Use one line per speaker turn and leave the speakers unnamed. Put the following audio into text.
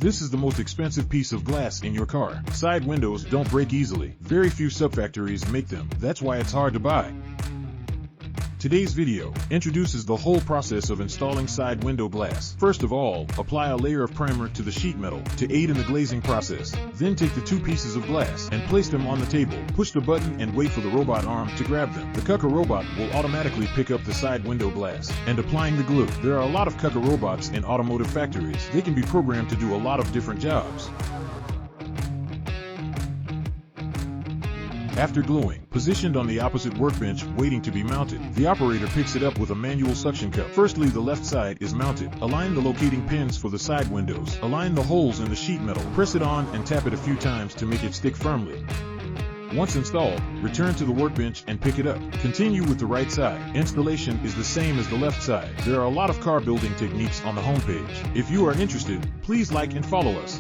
This is the most expensive piece of glass in your car. Side windows don't break easily. Very few subfactories make them. That's why it's hard to buy. Today's video introduces the whole process of installing side window glass. First of all, apply a layer of primer to the sheet metal to aid in the glazing process. Then take the two pieces of glass and place them on the table. Push the button and wait for the robot arm to grab them. The Cucker robot will automatically pick up the side window glass and applying the glue. There are a lot of Cucker robots in automotive factories. They can be programmed to do a lot of different jobs. After gluing, positioned on the opposite workbench waiting to be mounted, the operator picks it up with a manual suction cup. Firstly, the left side is mounted. Align the locating pins for the side windows. Align the holes in the sheet metal. Press it on and tap it a few times to make it stick firmly. Once installed, return to the workbench and pick it up. Continue with the right side. Installation is the same as the left side. There are a lot of car building techniques on the homepage. If you are interested, please like and follow us.